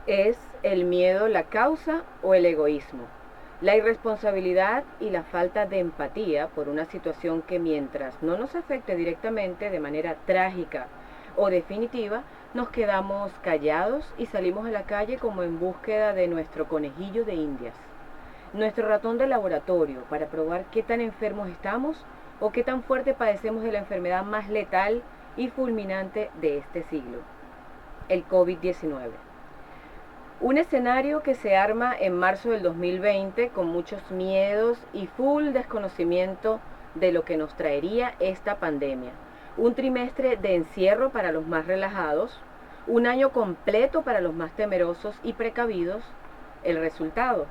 ¿Es el miedo la causa o el egoísmo? La irresponsabilidad y la falta de empatía por una situación que mientras no nos afecte directamente de manera trágica o definitiva, nos quedamos callados y salimos a la calle como en búsqueda de nuestro conejillo de indias, nuestro ratón de laboratorio, para probar qué tan enfermos estamos o qué tan fuerte padecemos de la enfermedad más letal y fulminante de este siglo, el COVID-19. Un escenario que se arma en marzo del 2020 con muchos miedos y full desconocimiento de lo que nos traería esta pandemia. Un trimestre de encierro para los más relajados, un año completo para los más temerosos y precavidos. El resultado,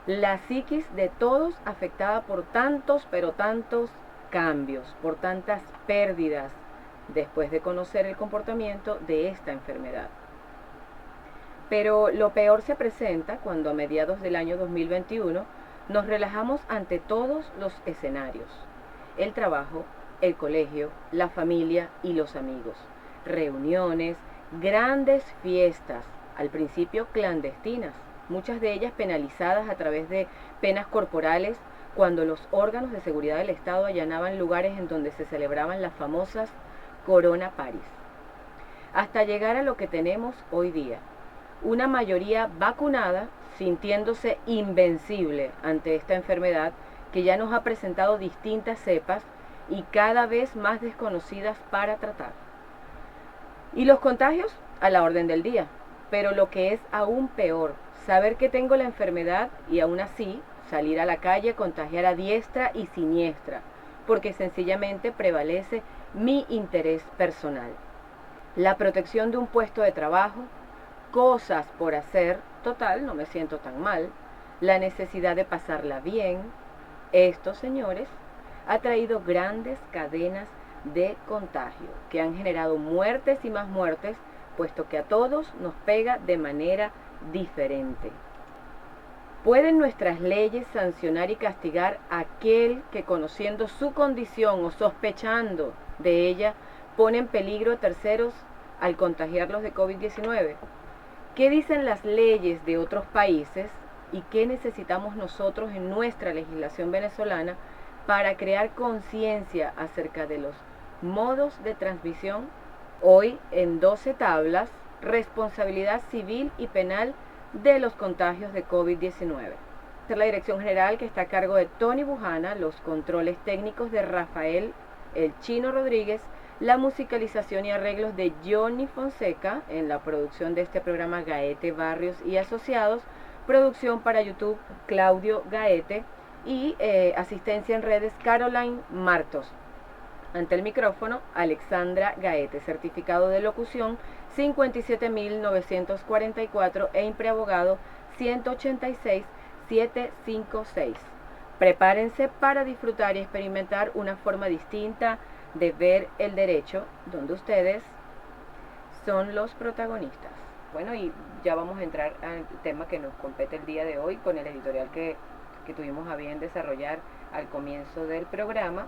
la psiquis de todos afectada por tantos, pero tantos cambios, por tantas pérdidas, después de conocer el comportamiento de esta enfermedad. Pero lo peor se presenta cuando a mediados del año 2021 nos relajamos ante todos los escenarios: el trabajo, el colegio, la familia y los amigos, reuniones, grandes fiestas, al principio clandestinas, muchas de ellas penalizadas a través de penas corporales, cuando los órganos de seguridad del Estado allanaban lugares en donde se celebraban las famosas Corona Paris, hasta llegar a lo que tenemos hoy día: una mayoría vacunada sintiéndose invencible ante esta enfermedad que ya nos ha presentado distintas cepas y cada vez más desconocidas para tratar. Y los contagios a la orden del día. Pero lo que es aún peor, saber que tengo la enfermedad y aún así salir a la calle, contagiar a diestra y siniestra, porque sencillamente prevalece mi interés personal. La protección de un puesto de trabajo, cosas por hacer, total, no me siento tan mal, la necesidad de pasarla bien. Esto, señores, ha traído grandes cadenas de contagio que han generado muertes y más muertes, puesto que a todos nos pega de manera diferente. ¿Pueden nuestras leyes sancionar y castigar a aquel que, conociendo su condición o sospechando de ella, pone en peligro a terceros al contagiarlos de COVID-19? ¿Qué dicen las leyes de otros países y qué necesitamos nosotros en nuestra legislación venezolana para crear conciencia acerca de los modos de transmisión? Hoy, en 12 tablas, responsabilidad civil y penal de los contagios de COVID-19. Es la dirección general, que está a cargo de Tony Bujana, los controles técnicos de Rafael El Chino Rodríguez, la musicalización y arreglos de Johnny Fonseca, en la producción de este programa Gaete Barrios y Asociados, producción para YouTube Claudio Gaete y asistencia en redes Caroline Martos. Ante el micrófono, Alexandra Gaete, certificado de locución 57.944 e impreabogado 186.756. Prepárense para disfrutar y experimentar una forma distinta de ver el derecho, donde ustedes son los protagonistas. Bueno, y ya vamos a entrar al tema que nos compete el día de hoy, con el editorial que tuvimos a bien desarrollar al comienzo del programa.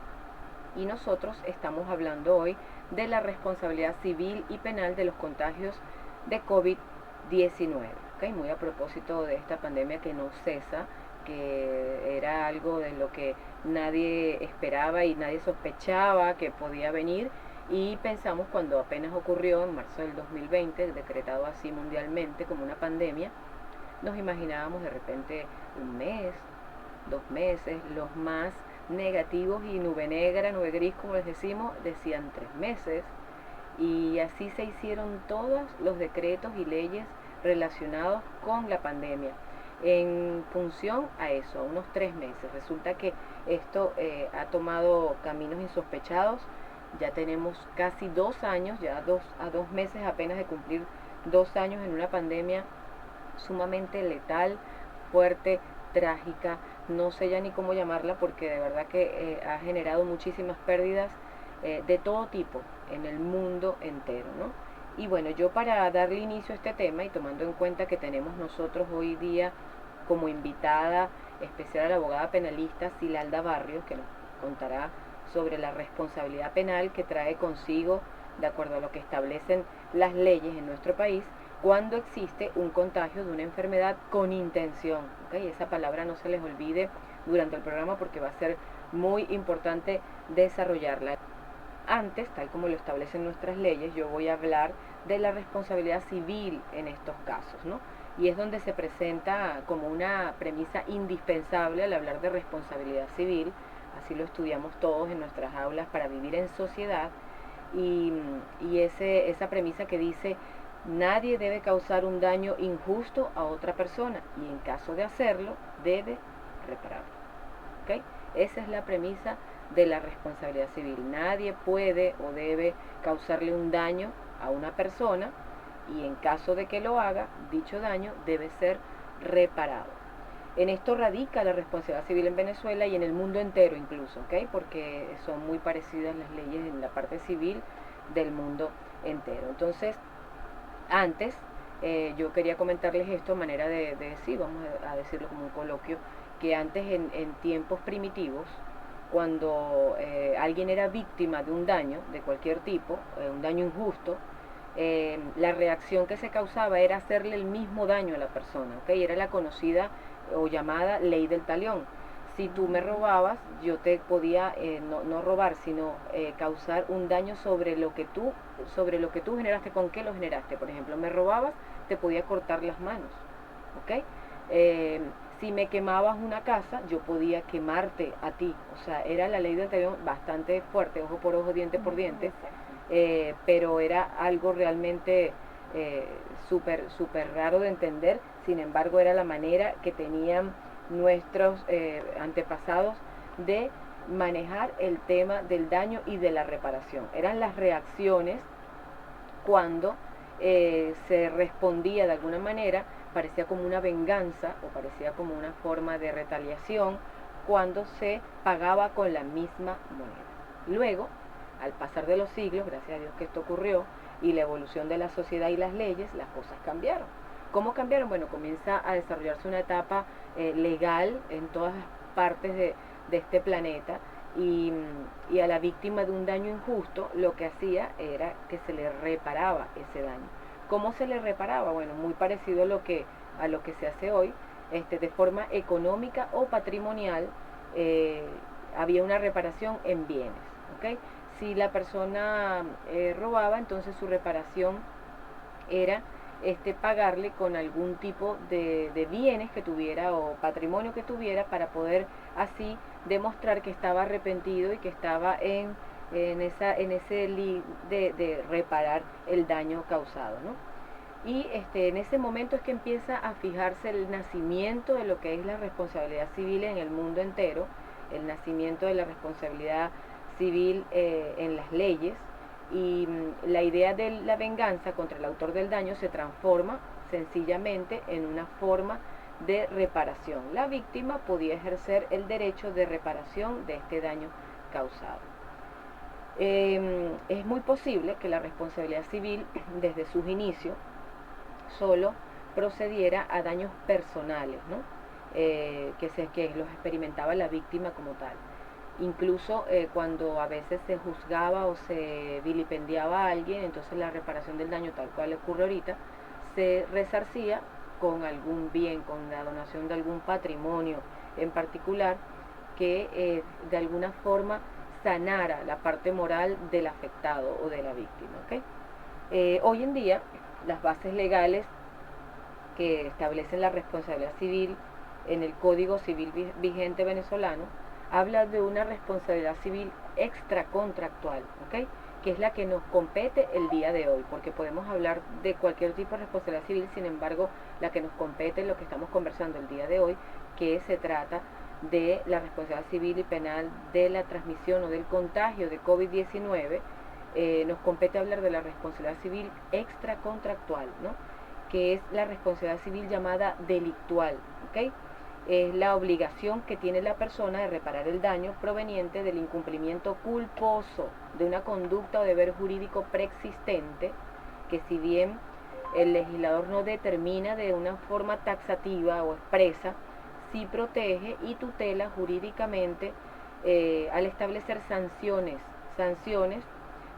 Y nosotros estamos hablando hoy de la responsabilidad civil y penal de los contagios de COVID-19. ¿Okay? Muy a propósito de esta pandemia que no cesa, que era algo de lo que nadie esperaba y nadie sospechaba que podía venir, y pensamos, cuando apenas ocurrió en marzo del 2020, decretado así mundialmente como una pandemia, nos imaginábamos de repente un mes, 2 meses, los más negativos y nube negra, nube gris, como les decimos, decían 3 meses, y así se hicieron todos los decretos y leyes relacionados con la pandemia en función a eso, a unos 3 meses. Resulta que esto ha tomado caminos insospechados. Ya tenemos casi 2 años, ya a 2 meses apenas de cumplir 2 años en una pandemia sumamente letal, fuerte, trágica, no sé ya ni cómo llamarla, porque de verdad que ha generado muchísimas pérdidas de todo tipo en el mundo entero, ¿no? Y bueno, yo, para darle inicio a este tema, y tomando en cuenta que tenemos nosotros hoy día como invitada especial a la abogada penalista Zilalda Barrios, que nos contará sobre la responsabilidad penal que trae consigo, de acuerdo a lo que establecen las leyes en nuestro país, cuando existe un contagio de una enfermedad con intención. ¿Okay? Esa palabra no se les olvide durante el programa porque va a ser muy importante desarrollarla. Antes, tal como lo establecen nuestras leyes, yo voy a hablar de la responsabilidad civil en estos casos, ¿no? Y es donde se presenta como una premisa indispensable al hablar de responsabilidad civil. Así lo estudiamos todos en nuestras aulas para vivir en sociedad. Y esa premisa que dice: nadie debe causar un daño injusto a otra persona y en caso de hacerlo debe repararlo. ¿Okay? Esa es la premisa de la responsabilidad civil. Nadie puede o debe causarle un daño a una persona y en caso de que lo haga, dicho daño debe ser reparado. En esto radica la responsabilidad civil en Venezuela y en el mundo entero incluso, ¿okay? Porque son muy parecidas las leyes en la parte civil del mundo entero. Entonces, antes, yo quería comentarles esto a manera de decir, vamos a decirlo como un coloquio, que antes en tiempos primitivos, cuando alguien era víctima de un daño de cualquier tipo, un daño injusto, la reacción que se causaba era hacerle el mismo daño a la persona, ¿okay? Era la conocida o llamada ley del talión. Si tú me robabas, yo te podía no robar, sino causar un daño sobre lo que tú generaste. ¿Con qué lo generaste? Por ejemplo, me robabas, te podía cortar las manos, ¿ok? Si me quemabas una casa, yo podía quemarte a ti. O sea, era la ley del talión bastante fuerte, ojo por ojo, diente por diente, pero era algo realmente súper raro de entender. Sin embargo, era la manera que tenían nuestros antepasados de manejar el tema del daño y de la reparación. Eran las reacciones cuando se respondía de alguna manera, parecía como una venganza o parecía como una forma de retaliación cuando se pagaba con la misma moneda. Luego, al pasar de los siglos, gracias a Dios que esto ocurrió, y la evolución de la sociedad y las leyes, las cosas cambiaron. ¿Cómo cambiaron? Bueno, comienza a desarrollarse una etapa legal en todas las partes de este planeta y a la víctima de un daño injusto lo que hacía era que se le reparaba ese daño. ¿Cómo se le reparaba? Bueno, muy parecido a lo que se hace hoy, de forma económica o patrimonial. Había una reparación en bienes, ¿okay? Si la persona robaba, entonces su reparación era pagarle con algún tipo de bienes que tuviera o patrimonio que tuviera para poder así demostrar que estaba arrepentido y que estaba en ese de reparar el daño causado, ¿no? Y en ese momento es que empieza a fijarse el nacimiento de lo que es la responsabilidad civil en el mundo entero, el nacimiento de la responsabilidad civil en las leyes, y la idea de la venganza contra el autor del daño se transforma sencillamente en una forma de reparación. La víctima podía ejercer el derecho de reparación de este daño causado. Es muy posible que la responsabilidad civil desde sus inicios solo procediera a daños personales, ¿no? Que los experimentaba la víctima como tal. Incluso cuando a veces se juzgaba o se vilipendiaba a alguien, entonces la reparación del daño, tal cual ocurre ahorita, se resarcía con algún bien, con la donación de algún patrimonio en particular que de alguna forma sanara la parte moral del afectado o de la víctima, ¿okay? Hoy en día las bases legales que establecen la responsabilidad civil en el Código Civil vigente venezolano habla de una responsabilidad civil extracontractual, ¿okay? Que es la que nos compete el día de hoy, porque podemos hablar de cualquier tipo de responsabilidad civil, sin embargo, la que nos compete es lo que estamos conversando el día de hoy, que se trata de la responsabilidad civil y penal de la transmisión o del contagio de COVID-19. Nos compete hablar de la responsabilidad civil extracontractual, ¿no? Que es la responsabilidad civil llamada delictual, ¿okay? Es la obligación que tiene la persona de reparar el daño proveniente del incumplimiento culposo de una conducta o deber jurídico preexistente, que si bien el legislador no determina de una forma taxativa o expresa, sí protege y tutela jurídicamente al establecer sanciones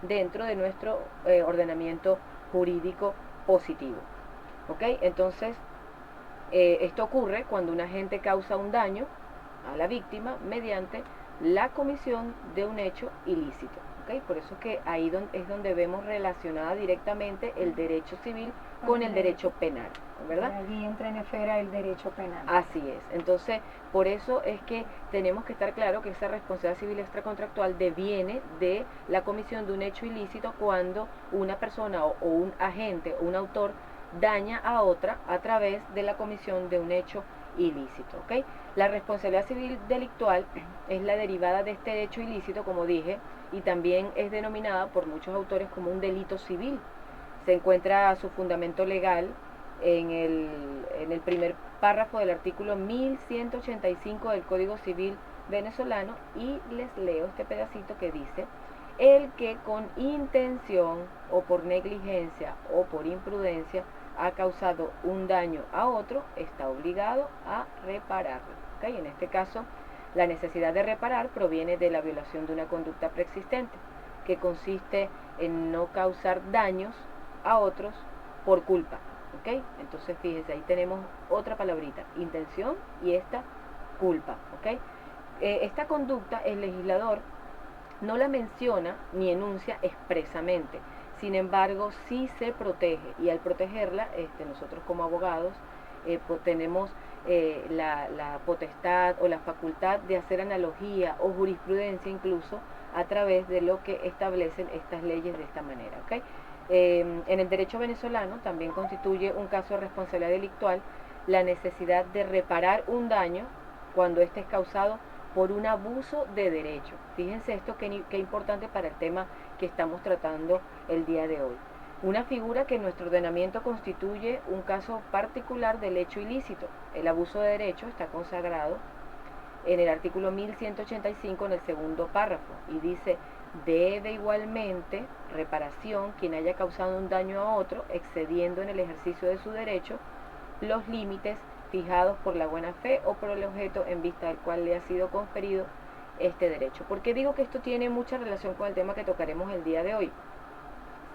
dentro de nuestro ordenamiento jurídico positivo. ¿Ok? Entonces, esto ocurre cuando un agente causa un daño a la víctima mediante la comisión de un hecho ilícito. ¿Okay? Por eso que ahí es donde vemos relacionada directamente el derecho civil con el derecho penal, ¿verdad? Y allí entra en esfera el derecho penal. Así es. Entonces, por eso es que tenemos que estar claro que esa responsabilidad civil extracontractual deviene de la comisión de un hecho ilícito cuando una persona o un agente o un autor daña a otra a través de la comisión de un hecho ilícito. ¿Okay? La responsabilidad civil delictual es la derivada de este hecho ilícito, como dije, y también es denominada por muchos autores como un delito civil. Se encuentra su fundamento legal en el primer párrafo del artículo 1185 del Código Civil venezolano, y les leo este pedacito que dice: el que con intención o por negligencia o por imprudencia ha causado un daño a otro está obligado a repararlo. ¿Okay? En este caso, la necesidad de reparar proviene de la violación de una conducta preexistente, que consiste en no causar daños a otros por culpa. ¿Ok? Entonces fíjense, ahí tenemos otra palabrita, intención, y esta culpa. ¿Ok? Esta conducta el legislador no la menciona ni enuncia expresamente, sin embargo sí se protege, y al protegerla nosotros como abogados tenemos la potestad o la facultad de hacer analogía o jurisprudencia incluso a través de lo que establecen estas leyes de esta manera. ¿Okay? En el derecho venezolano también constituye un caso de responsabilidad delictual la necesidad de reparar un daño cuando éste es causado por un abuso de derecho. Fíjense esto qué importante para el tema que estamos tratando el día de hoy. Una figura que en nuestro ordenamiento constituye un caso particular del hecho ilícito. El abuso de derecho está consagrado en el artículo 1185 en el segundo párrafo, y dice: debe igualmente reparación quien haya causado un daño a otro excediendo en el ejercicio de su derecho los límites fijados por la buena fe o por el objeto en vista del cual le ha sido conferido este derecho. ¿Por qué digo que esto tiene mucha relación con el tema que tocaremos el día de hoy?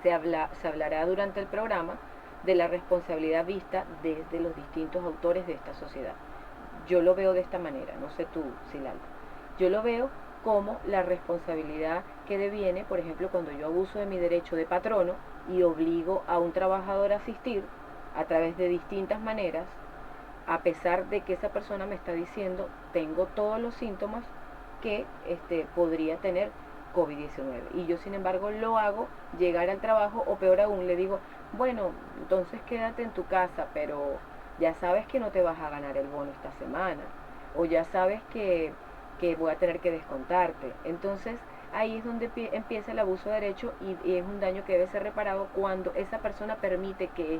Se hablará durante el programa de la responsabilidad vista desde los distintos autores de esta sociedad. Yo lo veo de esta manera, no sé tú, Silalda. Yo lo veo como la responsabilidad que deviene, por ejemplo, cuando yo abuso de mi derecho de patrono y obligo a un trabajador a asistir a través de distintas maneras, a pesar de que esa persona me está diciendo: tengo todos los síntomas que podría tener COVID-19, y yo sin embargo lo hago llegar al trabajo, o peor aún, le digo: bueno, entonces quédate en tu casa, pero ya sabes que no te vas a ganar el bono esta semana, o ya sabes que voy a tener que descontarte. Entonces ahí es donde empieza el abuso de derecho, y es un daño que debe ser reparado cuando esa persona permite que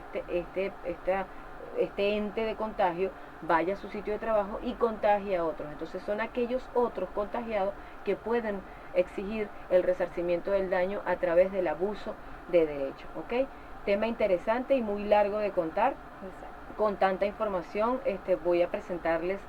este ente de contagio vaya a su sitio de trabajo y contagie a otros. Entonces son aquellos otros contagiados que pueden exigir el resarcimiento del daño a través del abuso de derecho. ¿Ok? Tema interesante y muy largo de contar. Exacto. Con tanta información, voy a presentarles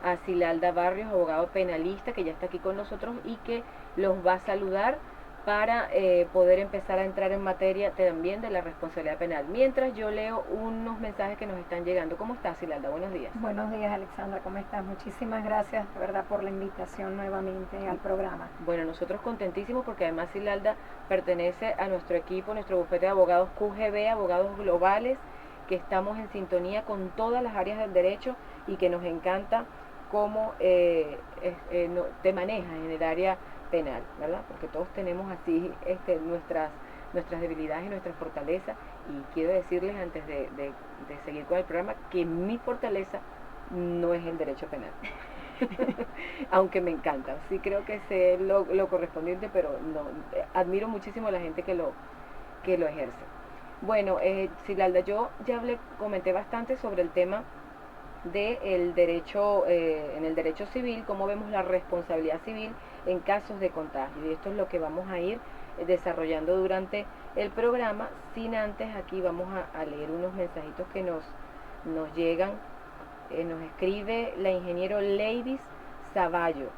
a Silalda Barrios, abogado penalista, que ya está aquí con nosotros y que los va a saludar para poder empezar a entrar en materia también de la responsabilidad penal. Mientras yo leo unos mensajes que nos están llegando. ¿Cómo estás, Silalda? Buenos días. Buenos días, Alexandra, ¿cómo estás? Muchísimas gracias, de verdad, por la invitación nuevamente al programa. Bueno, nosotros contentísimos porque además Silalda pertenece a nuestro equipo, nuestro bufete de abogados QGB, abogados globales, que estamos en sintonía con todas las áreas del derecho y que nos encanta cómo te manejas en el área penal, ¿verdad? Porque todos tenemos así nuestras debilidades y nuestras fortalezas, y quiero decirles antes de seguir con el programa que mi fortaleza no es el derecho penal. Aunque me encanta, sí creo que sé lo correspondiente, pero no, admiro muchísimo a la gente que lo ejerce. Bueno, Silalda, yo ya comenté bastante sobre el tema del derecho, en el derecho civil, cómo vemos la responsabilidad civil en casos de contagio, y esto es lo que vamos a ir desarrollando durante el programa. Sin antes, aquí vamos a leer unos mensajitos que nos llegan. Nos escribe la ingeniero Ladies Zavallo,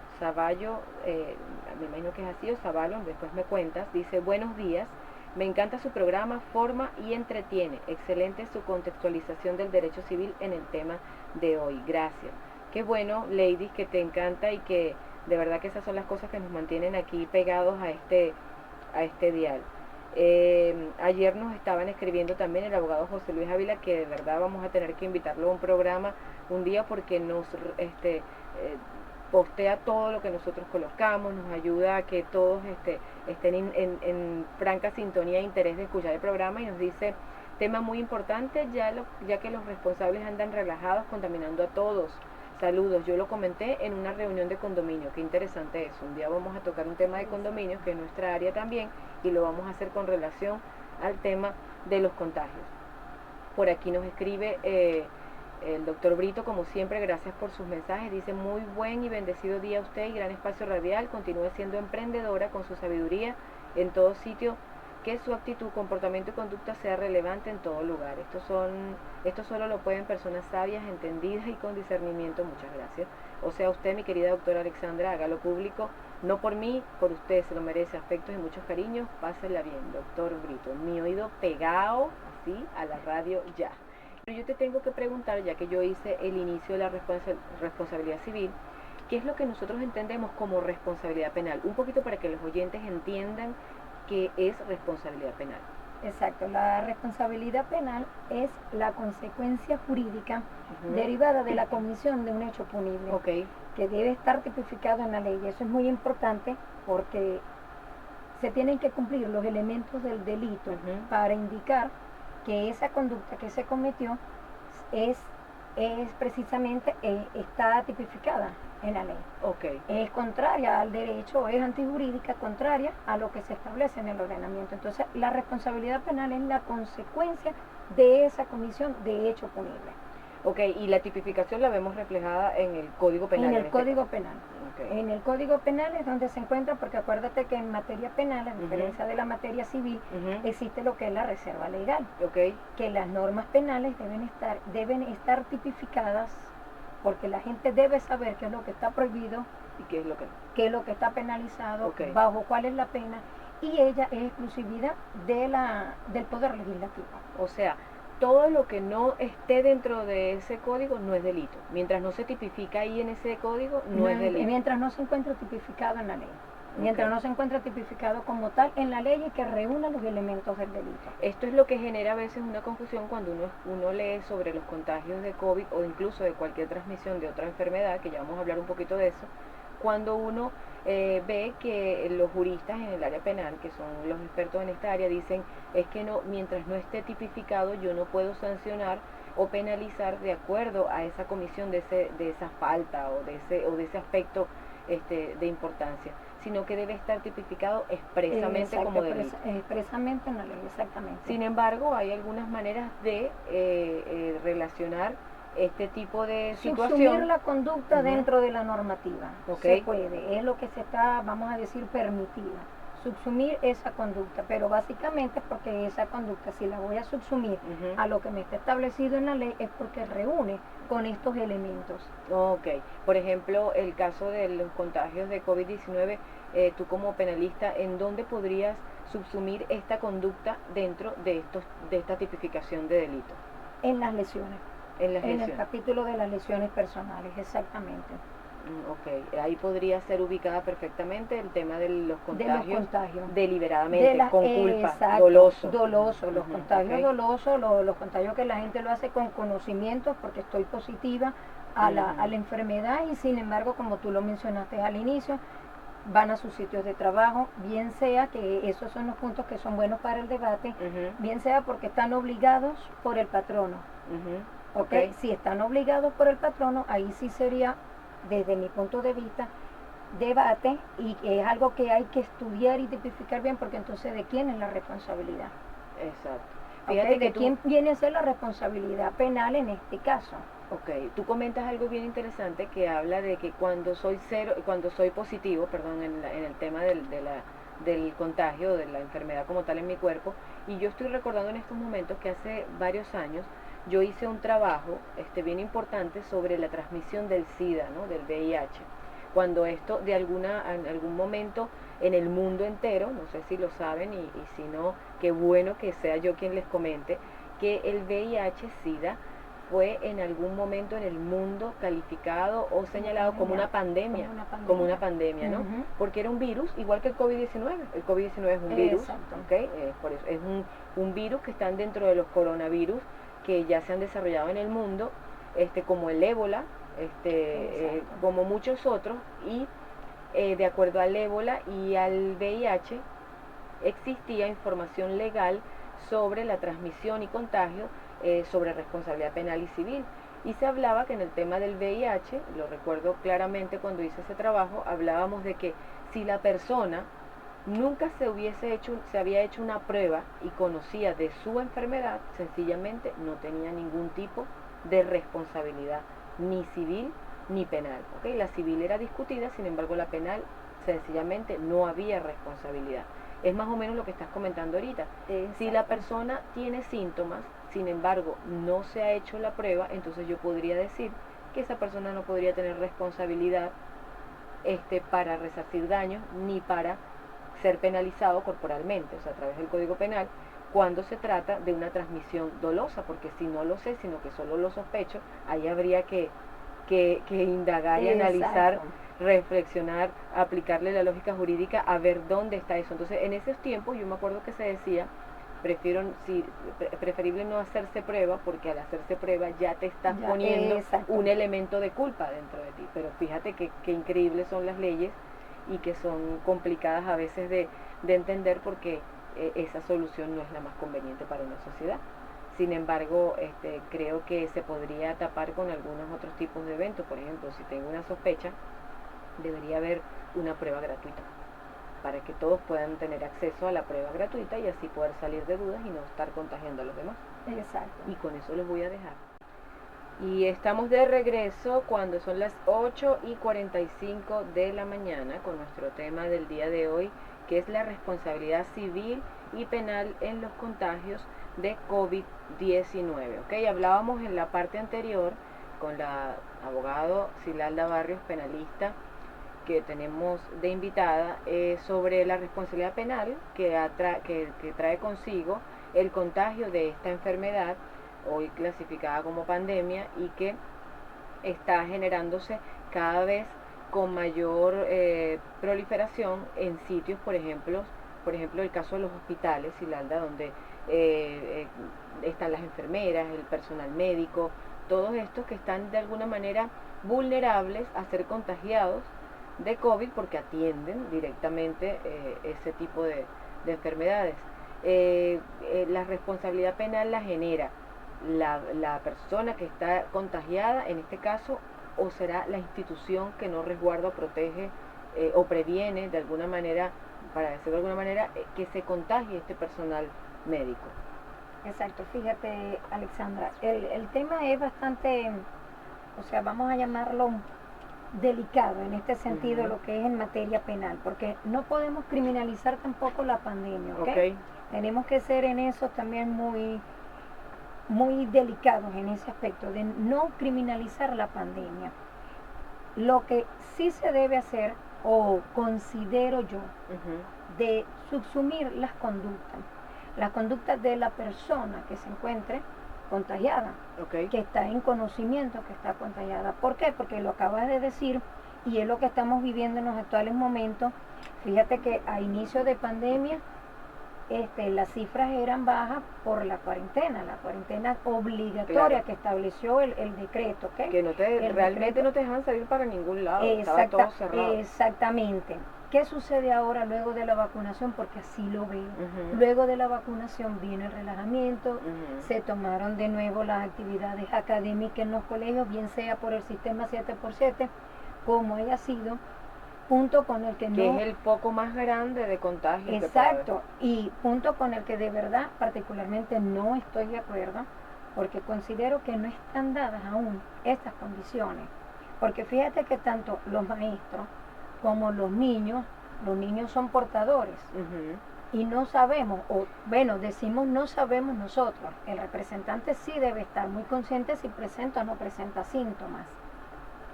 me imagino que es así, o Zavallo, después me cuentas. Dice: buenos días, Me encanta su programa, forma y entretiene. Excelente su contextualización del derecho civil en el tema de hoy. Gracias. Qué bueno, ladies, que te encanta y que de verdad que esas son las cosas que nos mantienen aquí pegados a este dial. Ayer nos estaban escribiendo también el abogado José Luis Ávila, que de verdad vamos a tener que invitarlo a un programa un día porque nos postea todo lo que nosotros colocamos, nos ayuda a que todos estén en franca sintonía e interés de escuchar el programa, y nos dice: tema muy importante, ya que los responsables andan relajados contaminando a todos. Saludos, yo lo comenté en una reunión de condominio. Qué interesante eso. Un día vamos a tocar un tema de condominios, que es nuestra área también, y lo vamos a hacer con relación al tema de los contagios. Por aquí nos escribe el doctor Brito, como siempre, gracias por sus mensajes. Dice: muy buen y bendecido día a usted y gran espacio radial. Continúe siendo emprendedora con su sabiduría en todo sitio, que su actitud, comportamiento y conducta sea relevante en todo lugar. Esto solo lo pueden personas sabias, entendidas y con discernimiento. Muchas gracias. O sea, usted, mi querida doctora Alexandra, hágalo público, no por mí, por usted, se lo merece. Afectos y muchos cariños. Pásela bien, doctor Brito. Mi oído pegado así a la radio ya. Pero yo te tengo que preguntar, ya que yo hice el inicio de la responsabilidad civil, ¿qué es lo que nosotros entendemos como responsabilidad penal? Un poquito para que los oyentes entiendan qué es responsabilidad penal. Exacto, la responsabilidad penal es la consecuencia jurídica derivada de la comisión de un hecho punible, que debe estar tipificado en la ley. Eso es muy importante porque se tienen que cumplir los elementos del delito para indicar que esa conducta que se cometió es precisamente está tipificada en la ley. Es contraria al derecho, es antijurídica, contraria a lo que se establece en el ordenamiento. Entonces, la responsabilidad penal es la consecuencia de esa comisión de hecho punible. Y la tipificación la vemos reflejada en el Código Penal. En el Código Penal. En el Código Penal es donde se encuentra, porque acuérdate que en materia penal, a diferencia de la materia civil, existe lo que es la reserva legal. Que las normas penales deben estar tipificadas, porque la gente debe saber qué es lo que está prohibido y qué es lo que no. Qué es lo que está penalizado, bajo cuál es la pena, y ella es exclusividad del Poder Legislativo. O sea, todo lo que no esté dentro de ese código no es delito. Mientras no se tipifica ahí en ese código, no es delito. Mientras no se encuentre tipificado en la ley. Mientras no se encuentre tipificado como tal en la ley y que reúna los elementos del delito. Esto es lo que genera a veces una confusión cuando uno lee sobre los contagios de COVID o incluso de cualquier transmisión de otra enfermedad, que ya vamos a hablar un poquito de eso, cuando uno ve que los juristas en el área penal, que son los expertos en esta área, dicen: es que no, mientras no esté tipificado, yo no puedo sancionar o penalizar de acuerdo a esa comisión de esa falta o de ese aspecto de importancia, sino que debe estar tipificado expresamente como delito. Expresamente en la ley, exactamente. Sin embargo, hay algunas maneras de relacionar este tipo de situación. Subsumir la conducta dentro de la normativa. Se puede, es lo que se está, vamos a decir, permitida. Subsumir esa conducta, pero básicamente porque esa conducta, si la voy a subsumir a lo que me está establecido en la ley, es porque reúne con estos elementos. Por ejemplo, el caso de los contagios de COVID-19, tú como penalista, ¿en dónde podrías subsumir esta conducta dentro de esta tipificación de delito? En las lesiones. En el capítulo de las lesiones personales, exactamente. Ahí podría ser ubicada perfectamente el tema de los contagios, deliberadamente, con culpa, exacto, doloso, los contagios dolosos, los contagios que la gente lo hace con conocimiento, porque estoy positiva a la enfermedad, y sin embargo, como tú lo mencionaste al inicio, van a sus sitios de trabajo, bien sea que esos son los puntos que son buenos para el debate, bien sea porque están obligados por el patrono. Si están obligados por el patrono, ahí sí sería, desde mi punto de vista, debate, y es algo que hay que estudiar y tipificar bien, porque entonces ¿de quién es la responsabilidad? Exacto. Fíjate ¿de quién viene a ser la responsabilidad penal en este caso? Tú comentas algo bien interesante que habla de que cuando soy positivo, en el tema del contagio, de la enfermedad como tal en mi cuerpo, y yo estoy recordando en estos momentos que hace varios años yo hice un trabajo bien importante sobre la transmisión del SIDA, ¿no? Del VIH, cuando esto en algún momento en el mundo entero, no sé si lo saben y si no, qué bueno que sea yo quien les comente, que el VIH-Sida fue en algún momento en el mundo calificado o señalado como una pandemia, ¿no? Porque era un virus, igual que el COVID-19. El COVID-19 es un virus, ¿okay? Por eso, es un virus que están dentro de los coronavirus que ya se han desarrollado en el mundo, como el ébola, como muchos otros, y de acuerdo al ébola y al VIH, existía información legal sobre la transmisión y contagio, sobre responsabilidad penal y civil. Y se hablaba que en el tema del VIH, lo recuerdo claramente cuando hice ese trabajo, hablábamos de que si la persona nunca se había hecho una prueba y conocía de su enfermedad, sencillamente no tenía ningún tipo de responsabilidad, ni civil ni penal. ¿Okay? La civil era discutida, sin embargo la penal sencillamente no había responsabilidad. Es más o menos lo que estás comentando ahorita. Exacto. Si la persona tiene síntomas, sin embargo no se ha hecho la prueba, entonces yo podría decir que esa persona no podría tener responsabilidad para resarcir daños ni para ser penalizado corporalmente, o sea, a través del Código Penal, cuando se trata de una transmisión dolosa, porque si no lo sé, sino que solo lo sospecho, ahí habría que indagar y analizar, reflexionar, aplicarle la lógica jurídica a ver dónde está eso. Entonces, en esos tiempos yo me acuerdo que se decía, preferible no hacerse prueba, porque al hacerse prueba ya te estás poniendo un elemento de culpa dentro de ti. Pero fíjate que increíbles son las leyes y que son complicadas a veces de entender, porque esa solución no es la más conveniente para una sociedad. Sin embargo, creo que se podría tapar con algunos otros tipos de eventos. Por ejemplo, si tengo una sospecha, debería haber una prueba gratuita para que todos puedan tener acceso a la prueba gratuita y así poder salir de dudas y no estar contagiando a los demás. Exacto. Y con eso los voy a dejar. Y estamos de regreso cuando son las 8:45 de la mañana con nuestro tema del día de hoy, que es la responsabilidad civil y penal en los contagios de COVID-19. ¿Okay? Hablábamos en la parte anterior con la abogado Zilalda Barrios, penalista, que tenemos de invitada, sobre la responsabilidad penal que trae consigo el contagio de esta enfermedad, hoy clasificada como pandemia, y que está generándose cada vez con mayor proliferación en sitios, por ejemplo el caso de los hospitales, Zilalda, donde están las enfermeras, el personal médico, todos estos que están de alguna manera vulnerables a ser contagiados de COVID porque atienden directamente ese tipo de enfermedades. La responsabilidad penal la genera la persona que está contagiada, en este caso, o será la institución que no resguarda o protege o previene de alguna manera, para decirlo de alguna manera, que se contagie este personal médico. Exacto, fíjate, Alexandra, el tema es bastante, o sea, vamos a llamarlo delicado en este sentido, lo que es en materia penal, porque no podemos criminalizar tampoco la pandemia, ¿ok? Tenemos que ser en eso también muy delicados en ese aspecto de no criminalizar la pandemia. Lo que sí se debe hacer, o considero yo, de subsumir las conductas de la persona que se encuentre contagiada, que está en conocimiento que está contagiada. ¿Por qué? Porque lo acabas de decir y es lo que estamos viviendo en los actuales momentos. Fíjate que a inicio de pandemia las cifras eran bajas por la cuarentena obligatoria, que estableció el decreto. Que realmente no te dejan salir para ningún lado, estaba todo cerrado. Exactamente. ¿Qué sucede ahora luego de la vacunación? Porque así lo veo. Luego de la vacunación viene el relajamiento, se tomaron de nuevo las actividades académicas en los colegios, bien sea por el sistema 7x7, como haya sido, punto con el que es el foco más grande de contagio. Exacto, y punto con el que de verdad particularmente no estoy de acuerdo, porque considero que no están dadas aún estas condiciones. Porque fíjate que tanto los maestros como los niños son portadores y no sabemos, o bueno, decimos no sabemos nosotros, el representante sí debe estar muy consciente si presenta o no presenta síntomas.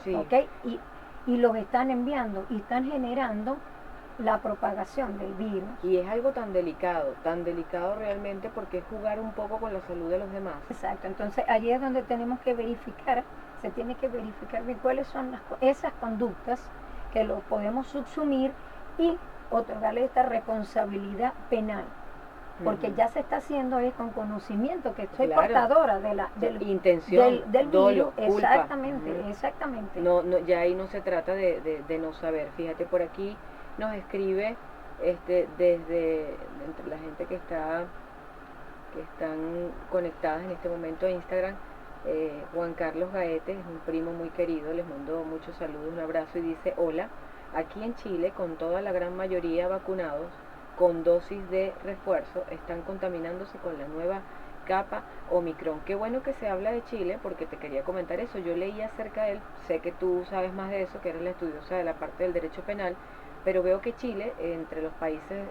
Sí. ¿Okay? y los están enviando y están generando la propagación del virus. Y es algo tan delicado realmente, porque es jugar un poco con la salud de los demás. Exacto, entonces allí es donde tenemos que verificar, se tiene que verificar bien cuáles son esas conductas que lo podemos subsumir y otorgarle esta responsabilidad penal. Porque ya se está haciendo es con conocimiento que estoy portadora de la intención, del dolo, virus. culpa. Exactamente, exactamente. No, ya ahí no se trata de no saber. Fíjate, por aquí nos escribe desde entre la gente que están conectadas en este momento a Instagram, Juan Carlos Gaete, es un primo muy querido, les mando muchos saludos, un abrazo, y dice: hola, aquí en Chile, con toda la gran mayoría vacunados con dosis de refuerzo, están contaminándose con la nueva capa Omicron. Qué bueno que se habla de Chile, porque te quería comentar eso. Yo leí acerca de él, sé que tú sabes más de eso, que eres la estudiosa de la parte del derecho penal, pero veo que Chile, entre los países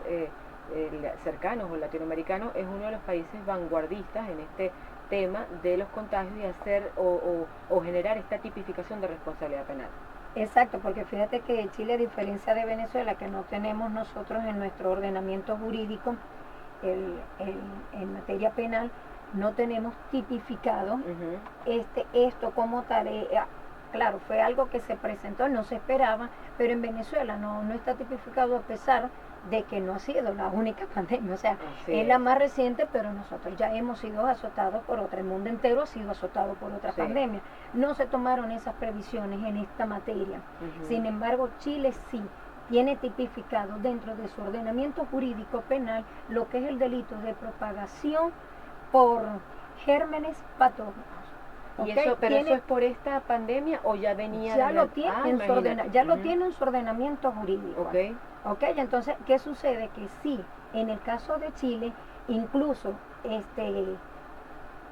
cercanos o latinoamericanos, es uno de los países vanguardistas en este tema de los contagios y hacer o generar esta tipificación de responsabilidad penal. Exacto, porque fíjate que Chile, a diferencia de Venezuela, que no tenemos nosotros en nuestro ordenamiento jurídico, en materia penal, no tenemos tipificado esto como tal. Claro, fue algo que se presentó, no se esperaba, pero en Venezuela no está tipificado, a pesar de que no ha sido la única pandemia. O sea, es la más reciente, pero nosotros ya hemos sido azotados por otra. El mundo entero ha sido azotado por otra pandemia. No se tomaron esas previsiones en esta materia. Sin embargo, Chile sí tiene tipificado dentro de su ordenamiento jurídico penal lo que es el delito de propagación por gérmenes patógenos. ¿Y eso, pero eso es por esta pandemia o ya venía? Ya lo tiene lo tiene en su ordenamiento jurídico. Entonces, ¿qué sucede? Que sí, en el caso de Chile, incluso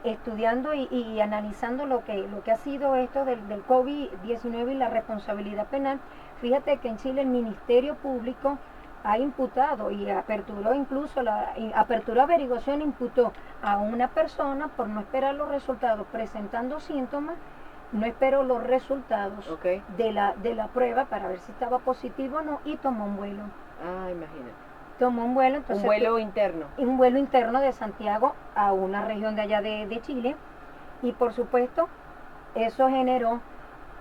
estudiando y analizando lo que ha sido esto del COVID-19 y la responsabilidad penal, fíjate que en Chile el Ministerio Público ha imputado y aperturó incluso aperturó averiguación, imputó a una persona por no esperar los resultados, presentando síntomas, no esperó los resultados de la prueba para ver si estaba positivo o no, y tomó un vuelo. Ah, imagínate. Tomó un vuelo, entonces, un vuelo interno. Un vuelo interno de Santiago a una región de allá de Chile, y por supuesto eso generó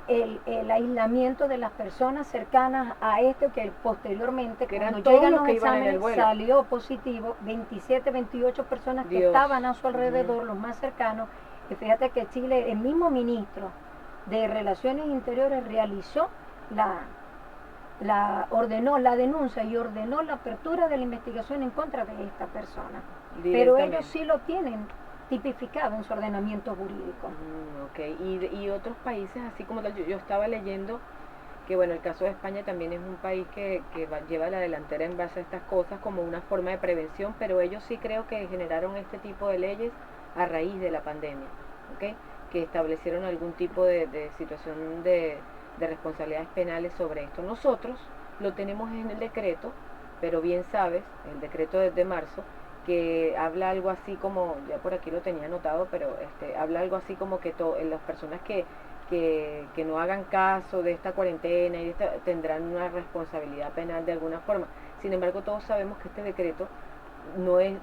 el aislamiento de las personas cercanas a que posteriormente, que cuando llegan los exámenes, salió positivo. 27, 28 personas que estaban a su alrededor, los más cercanos. Y fíjate que Chile, el mismo ministro de Relaciones Interiores, realizó ordenó la denuncia y ordenó la apertura de la investigación en contra de esta persona. Pero ellos sí lo tienen tipificado en su ordenamiento jurídico. Y otros países, así como tal, yo estaba leyendo que, bueno, el caso de España también es un país que lleva la delantera en base a estas cosas como una forma de prevención, pero ellos sí creo que generaron este tipo de leyes a raíz de la pandemia, que establecieron algún tipo de situación de responsabilidades penales sobre esto. Nosotros lo tenemos en el decreto, pero bien sabes, el decreto de marzo, que habla algo así como, ya por aquí lo tenía anotado, pero habla algo así como que las personas que no hagan caso de esta cuarentena y tendrán una responsabilidad penal de alguna forma. Sin embargo, todos sabemos que este decreto no es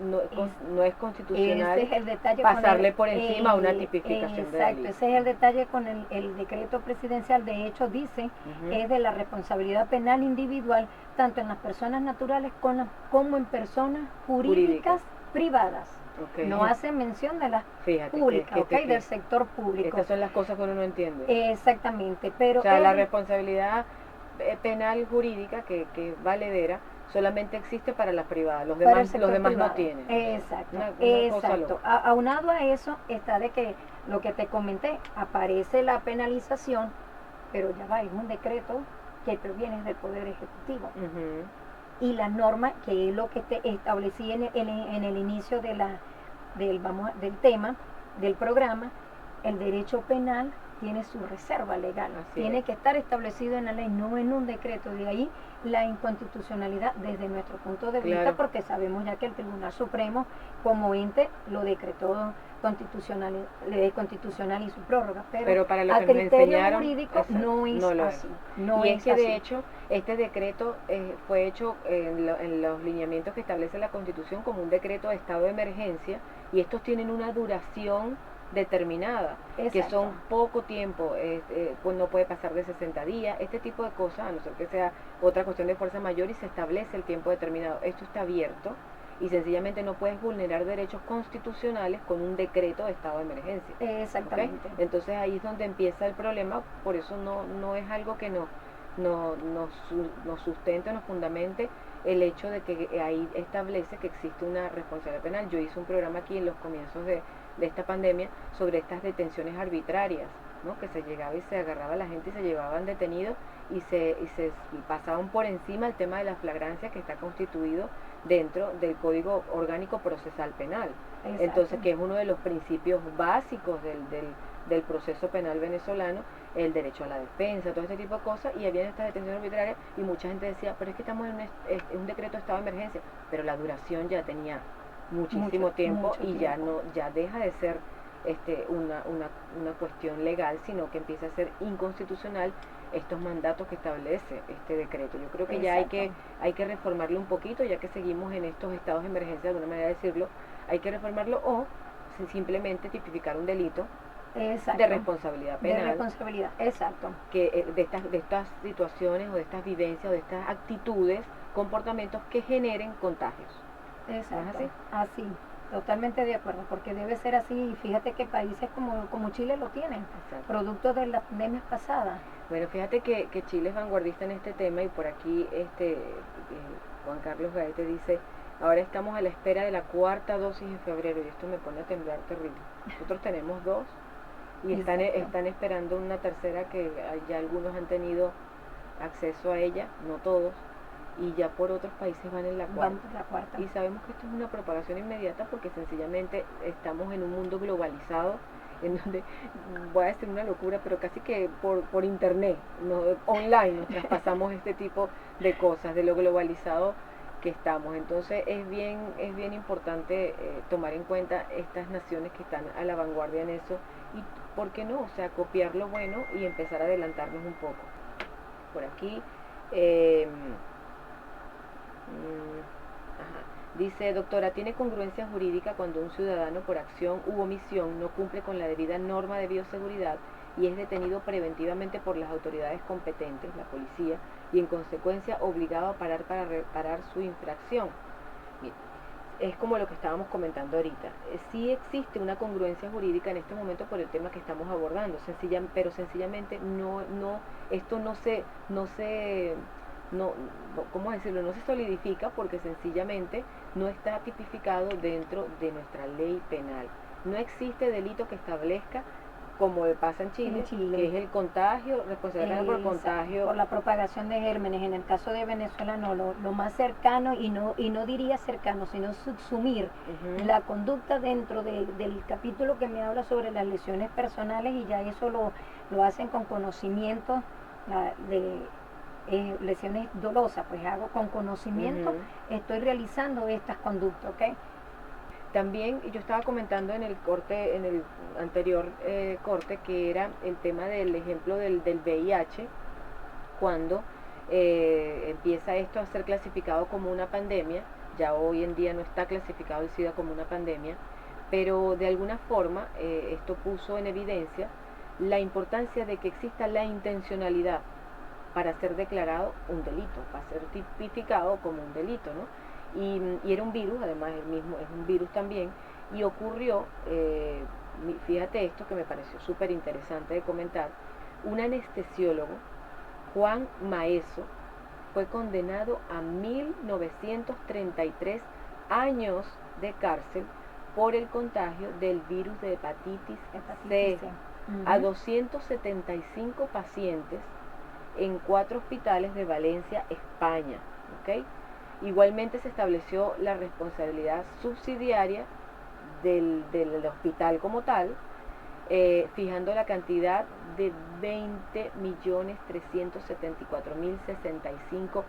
constitucional. Ese es el detalle, pasarle por encima a una tipificación de delito. Ese es el detalle con el decreto presidencial. De hecho, dice es de la responsabilidad penal individual, tanto en las personas naturales como en personas jurídicas privadas. No hace mención de las públicas, del sector público. Estas son las cosas que uno no entiende. Exactamente, pero... O sea, la responsabilidad penal jurídica, que es valedera, solamente existe para las privadas, los demás no tienen. Exacto, exacto. Aunado a eso está de que lo que te comenté, aparece la penalización, pero ya va, es un decreto que proviene del Poder Ejecutivo. Y la norma, que es lo que establecí en el inicio del tema, del programa, el derecho penal tiene su reserva legal, tiene que estar establecido en la ley, no en un decreto. De ahí la inconstitucionalidad desde nuestro punto de vista, porque sabemos ya que el Tribunal Supremo como ente lo decretó constitucional y su prórroga, pero para lo a que nos criterio enseñaron, jurídico no es así. Y es que de hecho este decreto fue hecho en los lineamientos que establece la Constitución como un decreto de estado de emergencia, y estos tienen una duración determinada, que son poco tiempo, pues no puede pasar de 60 días, este tipo de cosas, a no ser que sea otra cuestión de fuerza mayor y se establece el tiempo determinado. Esto está abierto y sencillamente no puedes vulnerar derechos constitucionales con un decreto de estado de emergencia. Exactamente. ¿Okay? Entonces ahí es donde empieza el problema, por eso no es algo que nos sustente, nos fundamente el hecho de que ahí establece que existe una responsabilidad penal. Yo hice un programa aquí en los comienzos de esta pandemia sobre estas detenciones arbitrarias, ¿no? Que se llegaba y se agarraba a la gente y se llevaban detenidos y se pasaban por encima el tema de la flagrancia que está constituido dentro del Código Orgánico Procesal Penal. Exacto. Entonces, que es uno de los principios básicos del proceso penal venezolano, el derecho a la defensa, todo este tipo de cosas, y había estas detenciones arbitrarias y mucha gente decía, pero es que estamos en un decreto de estado de emergencia, pero la duración ya tenía muchísimo tiempo y ya deja de ser una cuestión legal, sino que empieza a ser inconstitucional estos mandatos que establece este decreto. Yo creo que ya hay que reformarlo un poquito, ya que seguimos en estos estados de emergencia, de alguna manera de decirlo, hay que reformarlo o simplemente tipificar un delito de responsabilidad penal. De responsabilidad, exacto. Que de estas situaciones o de estas vivencias o de estas actitudes, comportamientos que generen contagios. Exacto. ¿No es así? Así. Totalmente de acuerdo, porque debe ser así, y fíjate que países como Chile lo tienen, producto de las pandemias pasadas. Bueno, fíjate que Chile es vanguardista en este tema, y por aquí Juan Carlos Gaete dice, ahora estamos a la espera de la cuarta dosis en febrero, y esto me pone a temblar terrible. Nosotros tenemos 2 y están esperando una tercera, que ya algunos han tenido acceso a ella, no todos, y ya por otros países van en la cuarta. Y sabemos que esto es una propagación inmediata porque sencillamente estamos en un mundo globalizado, en donde, voy a decir una locura, pero casi que por internet, online nos traspasamos este tipo de cosas, de lo globalizado que estamos. Entonces es bien importante tomar en cuenta estas naciones que están a la vanguardia en eso, y ¿por qué no? O sea, copiar lo bueno y empezar a adelantarnos un poco. Por aquí dice, doctora, ¿tiene congruencia jurídica cuando un ciudadano por acción u omisión no cumple con la debida norma de bioseguridad y es detenido preventivamente por las autoridades competentes, la policía, y en consecuencia obligado a parar para reparar su infracción? Bien, es como lo que estábamos comentando ahorita. Sí existe una congruencia jurídica en este momento por el tema que estamos abordando, pero sencillamente esto no se ¿cómo decirlo? No se solidifica porque sencillamente no está tipificado dentro de nuestra ley penal. No existe delito que establezca, como pasa en Chile, que es el contagio, responsabilidad por contagio. Por la propagación de gérmenes. En el caso de Venezuela no, lo más cercano, y no diría cercano, sino subsumir la conducta dentro del capítulo que me habla sobre las lesiones personales, y ya eso lo hacen con conocimiento de lesiones dolosas, pues hago con conocimiento, estoy realizando estas conductas, ¿ok? También yo estaba comentando en el anterior corte, que era el tema del ejemplo del VIH, cuando empieza esto a ser clasificado como una pandemia. Ya hoy en día no está clasificado el SIDA como una pandemia, pero de alguna forma esto puso en evidencia la importancia de que exista la intencionalidad para ser declarado un delito, para ser tipificado como un delito, ¿no? Y era un virus, además el mismo es un virus también, y ocurrió, fíjate esto que me pareció súper interesante de comentar, un anestesiólogo, Juan Maeso, fue condenado a 1933 años de cárcel por el contagio del virus de hepatitis C a 275 pacientes en 4 hospitales de Valencia, España, ¿ok? Igualmente se estableció la responsabilidad subsidiaria del hospital como tal, fijando la cantidad de 20.374.065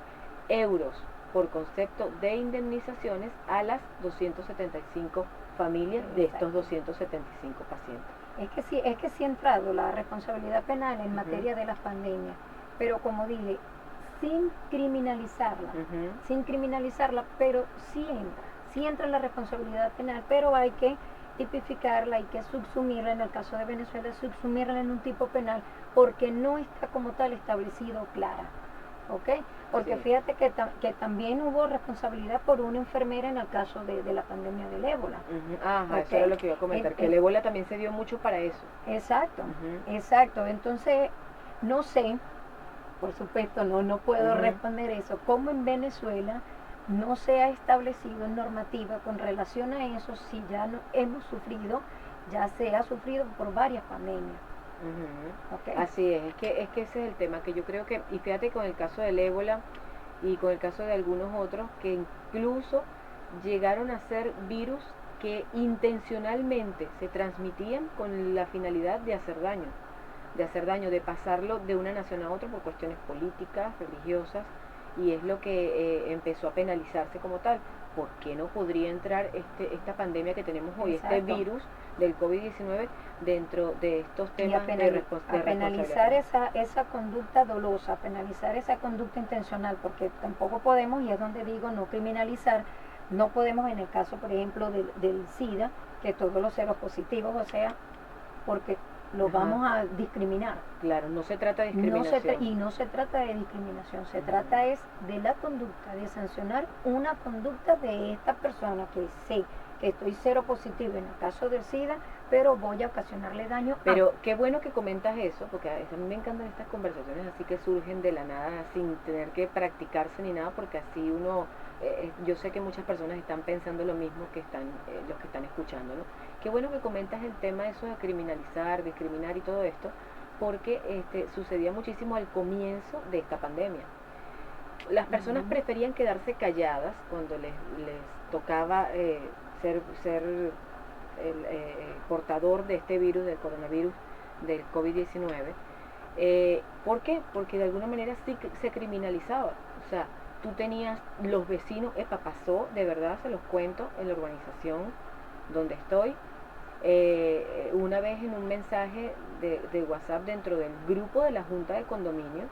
euros por concepto de indemnizaciones a las 275 familias de estos 275 pacientes. Es que sí ha entrado la responsabilidad penal en materia de las pandemias, pero como dije, sin criminalizarla, pero sí entra la responsabilidad penal, pero hay que tipificarla, hay que subsumirla, en el caso de Venezuela, subsumirla en un tipo penal, porque no está como tal establecido clara. ¿Ok? Porque fíjate que también hubo responsabilidad por una enfermera en el caso de la pandemia del ébola. Ajá, eso era lo que iba a comentar, que el ébola también se dio mucho para eso. Exacto, exacto. Entonces, no sé, por supuesto, no puedo responder eso. ¿Cómo en Venezuela no se ha establecido normativa con relación a eso si ya no hemos sufrido, ya se ha sufrido por varias pandemias? Así es que ese es el tema, que yo creo que, y fíjate con el caso del ébola y con el caso de algunos otros, que incluso llegaron a ser virus que intencionalmente se transmitían con la finalidad de hacer daño, de pasarlo de una nación a otra por cuestiones políticas, religiosas, y es lo que empezó a penalizarse como tal. ¿Por qué no podría entrar esta pandemia que tenemos hoy, este virus del COVID-19 dentro de estos temas de responsabilidad? Penalizar esa conducta dolosa, penalizar esa conducta intencional, porque tampoco podemos, y es donde digo no criminalizar, no podemos en el caso, por ejemplo, del SIDA, que todos los seros positivos, o sea, porque lo vamos a discriminar. Claro, no se trata de discriminación. No se trata de discriminación, se trata es de la conducta, de sancionar una conducta de esta persona que sé que estoy cero positivo en el caso del SIDA, pero voy a ocasionarle daño. Pero qué bueno que comentas eso, porque a mí me encantan estas conversaciones así que surgen de la nada, sin tener que practicarse ni nada, porque así uno, yo sé que muchas personas están pensando lo mismo que están los que están escuchando, ¿no? Qué bueno que comentas el tema eso de criminalizar, discriminar y todo esto, porque sucedía muchísimo al comienzo de esta pandemia. Las personas preferían quedarse calladas cuando les tocaba ser el portador de este virus, del coronavirus, del COVID-19. ¿Por qué? Porque de alguna manera sí se criminalizaba. O sea, tú tenías los vecinos, pasó, de verdad se los cuento, en la urbanización donde estoy, una vez en un mensaje de WhatsApp dentro del grupo de la Junta de Condominio,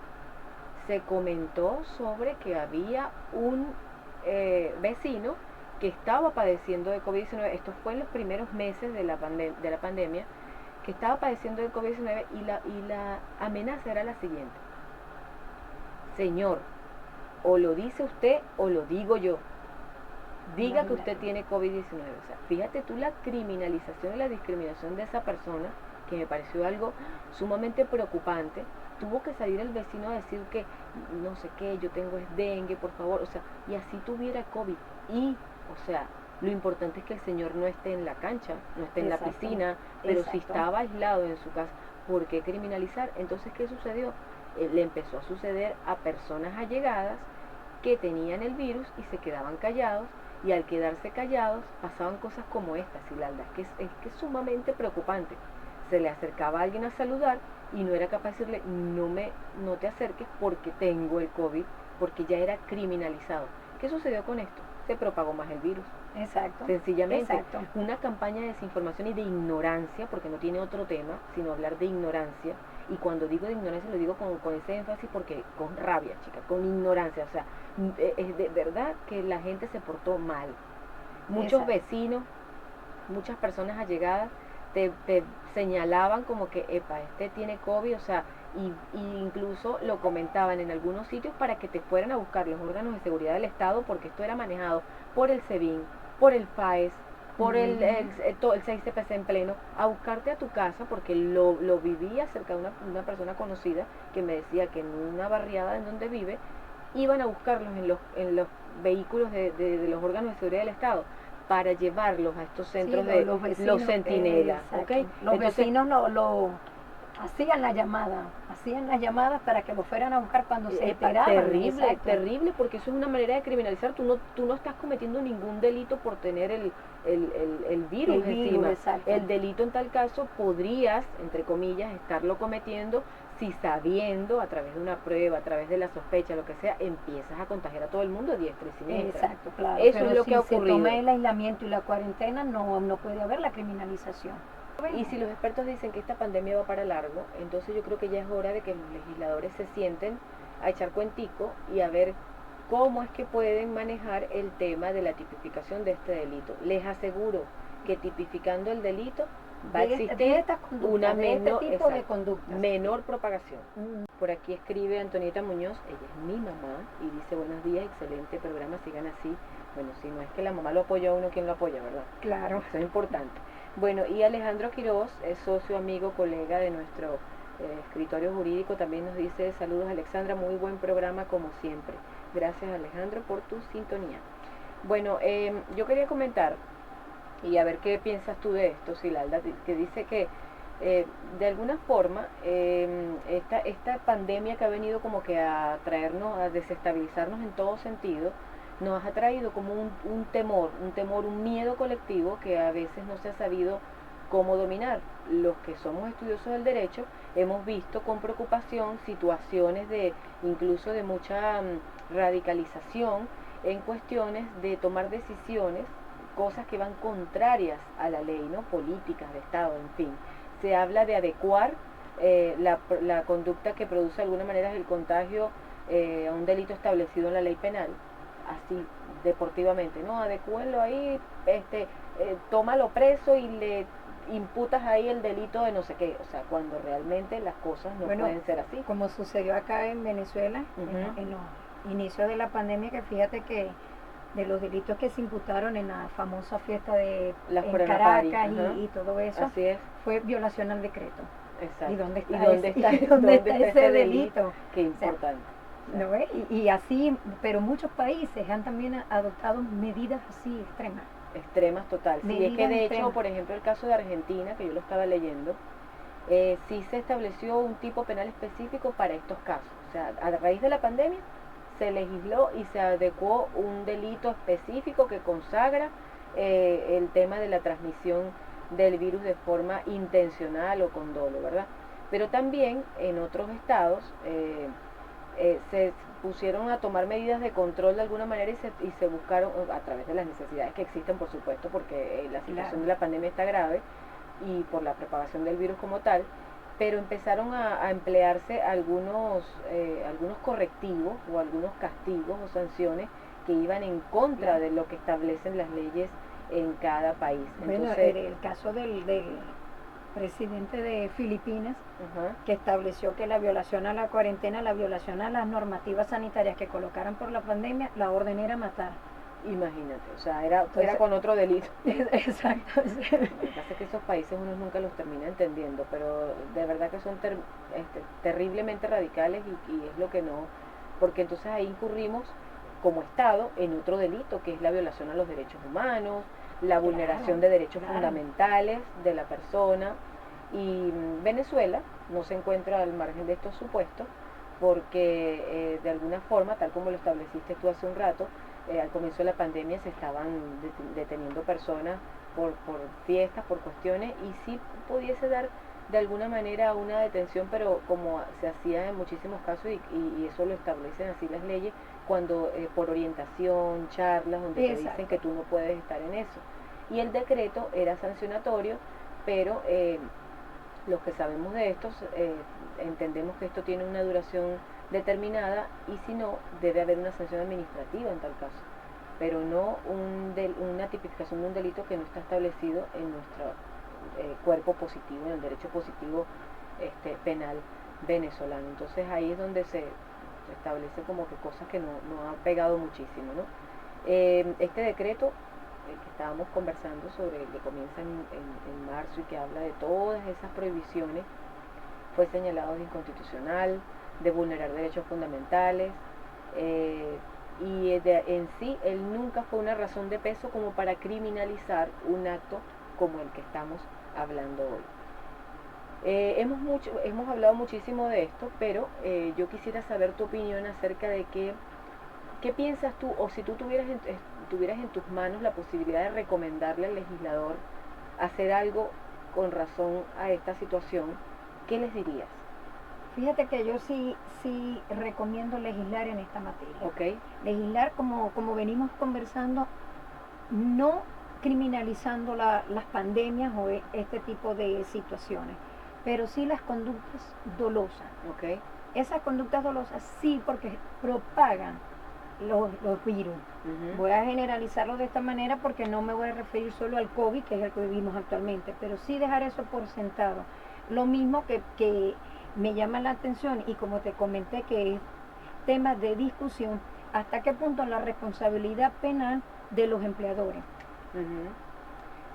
se comentó sobre que había un vecino que estaba padeciendo de COVID-19, esto fue en los primeros meses de la pandemia, que estaba padeciendo de COVID-19 y la amenaza era la siguiente: señor, o lo dice usted o lo digo yo, diga que usted tiene COVID-19. O sea, fíjate tú la criminalización y la discriminación de esa persona, que me pareció algo sumamente preocupante. Tuvo que salir el vecino a decir que no sé qué, yo tengo es dengue, por favor, o sea, y así tuviera COVID. Y, o sea, lo importante es que el señor no esté en la cancha, no esté en la piscina, pero si estaba aislado en su casa, ¿por qué criminalizar? Entonces, ¿qué sucedió? Le empezó a suceder a personas allegadas que tenían el virus y se quedaban callados, y al quedarse callados pasaban cosas como esta, Zilalda, que es sumamente preocupante. Se le acercaba a alguien a saludar y no era capaz de decirle no te acerques porque tengo el COVID, porque ya era criminalizado. ¿Qué sucedió con esto? Se propagó más el virus. Exacto. Sencillamente, una campaña de desinformación y de ignorancia, porque no tiene otro tema, sino hablar de ignorancia. Y cuando digo de ignorancia lo digo con ese énfasis, porque con rabia, chica, con ignorancia. O sea, es de verdad que la gente se portó mal. Muchos vecinos, muchas personas allegadas te señalaban como que, este tiene COVID, o sea, y incluso lo comentaban en algunos sitios para que te fueran a buscar los órganos de seguridad del Estado, porque esto era manejado por el SEBIN, por el FAES, por el 6CPC en pleno, a buscarte a tu casa, porque lo vivía cerca de una persona conocida que me decía que en una barriada en donde vive, iban a buscarlos en los vehículos de los órganos de seguridad del Estado para llevarlos a estos centros de los centinelas. ¿Okay? Los vecinos lo hacían las llamadas para que lo fueran a buscar cuando se enteraban. Terrible, porque eso es una manera de criminalizar. Tú no estás cometiendo ningún delito por tener el virus encima. El delito en tal caso podrías, entre comillas, estarlo cometiendo si sabiendo, a través de una prueba, a través de la sospecha, lo que sea, empiezas a contagiar a todo el mundo a diestra y siniestra. Exacto, claro. Eso pero es lo si que ha se ocurrido. toma el aislamiento y la cuarentena, no puede haber la criminalización. Y si los expertos dicen que esta pandemia va para largo, entonces yo creo que ya es hora de que los legisladores se sienten a echar cuentico y a ver cómo es que pueden manejar el tema de la tipificación de este delito. Les aseguro que tipificando el delito va a existir una menor propagación. Por aquí escribe Antonieta Muñoz, ella es mi mamá, y dice: buenos días, excelente programa, sigan así. Bueno, si no es que la mamá lo apoya a uno, ¿quién lo apoya, verdad? Claro. Eso es importante. Bueno, y Alejandro Quiroz, es socio, amigo, colega de nuestro escritorio jurídico, también nos dice: saludos Alexandra, muy buen programa como siempre. Gracias Alejandro por tu sintonía. Bueno, yo quería comentar, y a ver qué piensas tú de esto, Silalda, que dice que de alguna forma esta pandemia que ha venido como que a traernos, a desestabilizarnos en todo sentido, nos ha traído como un temor, un miedo colectivo que a veces no se ha sabido cómo dominar. Los que somos estudiosos del derecho hemos visto con preocupación situaciones de incluso de mucha radicalización en cuestiones de tomar decisiones, cosas que van contrarias a la ley, ¿no? Políticas de Estado, en fin. Se habla de adecuar la conducta que produce de alguna manera el contagio a un delito establecido en la ley penal, así deportivamente, ¿no? Adecúenlo ahí, tómalo preso y le imputas ahí el delito de no sé qué, o sea, cuando realmente las cosas no pueden ser así. Como sucedió acá en Venezuela, en los inicios de la pandemia, que fíjate que de los delitos que se imputaron en la famosa fiesta de en Caracas y todo eso, así es, fue violación al decreto. Exacto. ¿Y dónde está, ¿dónde está ese delito? Qué importante. O sea, ¿no ves? Y así, pero muchos países han también adoptado medidas así extremas total. Sí, es que de hecho, por ejemplo, el caso de Argentina, que yo lo estaba leyendo, sí se estableció un tipo penal específico para estos casos. O sea, a raíz de la pandemia se legisló y se adecuó un delito específico que consagra el tema de la transmisión del virus de forma intencional o con dolo, ¿verdad? Pero también en otros estados se pusieron a tomar medidas de control de alguna manera y se buscaron, a través de las necesidades que existen, por supuesto, porque la situación de la pandemia está grave y por la propagación del virus como tal, pero empezaron a emplearse algunos correctivos o algunos castigos o sanciones que iban en contra de lo que establecen las leyes en cada país. Bueno, entonces, el caso del presidente de Filipinas, que estableció que la violación a la cuarentena, la violación a las normativas sanitarias que colocaran por la pandemia, la orden era matar. Imagínate, o sea, era con otro delito. Exacto. Lo que pasa es que esos países uno nunca los termina entendiendo, pero de verdad que son terriblemente radicales y es lo que no, porque entonces ahí incurrimos como Estado en otro delito, que es la violación a los derechos humanos, la vulneración de derechos fundamentales de la persona. Y Venezuela no se encuentra al margen de estos supuestos porque de alguna forma, tal como lo estableciste tú hace un rato, al comienzo de la pandemia se estaban deteniendo personas por fiestas, por cuestiones, y sí pudiese dar de alguna manera una detención, pero como se hacía en muchísimos casos y eso lo establecen así las leyes, cuando por orientación, charlas, donde te dicen que tú no puedes estar en eso. Y el decreto era sancionatorio, pero los que sabemos de estos entendemos que esto tiene una duración determinada y si no, debe haber una sanción administrativa en tal caso, pero no una tipificación de un delito que no está establecido en nuestro cuerpo positivo, en el derecho positivo penal venezolano. Entonces ahí es donde se establece como que cosas que no han pegado muchísimo, ¿no? Este decreto que estábamos conversando sobre, que comienza en marzo y que habla de todas esas prohibiciones, fue señalado de inconstitucional, de vulnerar derechos fundamentales, y en sí él nunca fue una razón de peso como para criminalizar un acto como el que estamos hablando hoy. Hemos hablado muchísimo de esto, pero yo quisiera saber tu opinión acerca de qué piensas tú, o si tú tuvieras en tus manos la posibilidad de recomendarle al legislador hacer algo con razón a esta situación, ¿qué les dirías? Fíjate que yo sí recomiendo legislar en esta materia. Okay. Legislar como venimos conversando, no criminalizando las pandemias o este tipo de situaciones, pero sí las conductas dolosas. Okay. Esas conductas dolosas sí, porque propagan los virus. Voy a generalizarlo de esta manera porque no me voy a referir solo al COVID, que es el que vivimos actualmente, pero sí dejar eso por sentado. Lo mismo que me llama la atención, y como te comenté, que es tema de discusión, hasta qué punto la responsabilidad penal de los empleadores.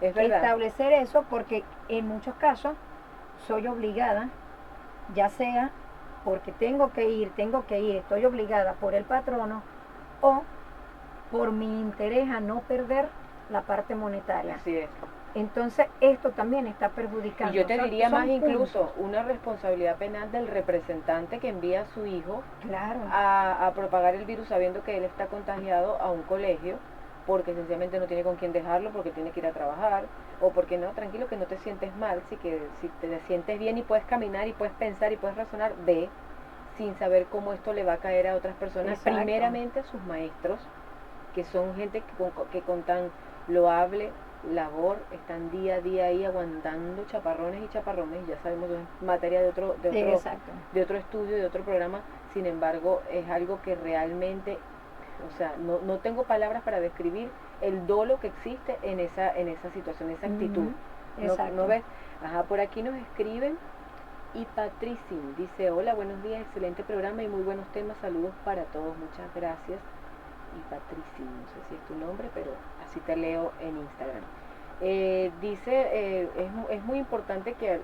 Es verdad. Establecer eso, porque en muchos casos soy obligada, ya sea porque tengo que ir, estoy obligada por el patrono o por mi interés a no perder la parte monetaria. Así es. Entonces esto también está perjudicando. Y yo te diría más incluso puntos. una responsabilidad penal del representante que envía a su hijo claro. a propagar el virus sabiendo que él está contagiado a un colegio, porque sencillamente no tiene con quién dejarlo, porque tiene que ir a trabajar, o porque no, tranquilo, que no te sientes mal, si te sientes bien y puedes caminar y puedes pensar y puedes razonar, ve, sin saber cómo esto le va a caer a otras personas. Exacto. Primeramente a sus maestros, que son gente que con tan loable labor están día a día ahí aguantando chaparrones y chaparrones, ya sabemos, es materia de otro estudio, de otro programa. Sin embargo, es algo que realmente, o sea, no tengo palabras para describir el dolo que existe en esa situación, esa actitud. ¿No ves? Ajá, por aquí nos escriben, y Patricin dice: hola, buenos días, excelente programa y muy buenos temas, saludos para todos, muchas gracias. Y Patricin, no sé si es tu nombre, pero así te leo en Instagram. Dice, es muy importante que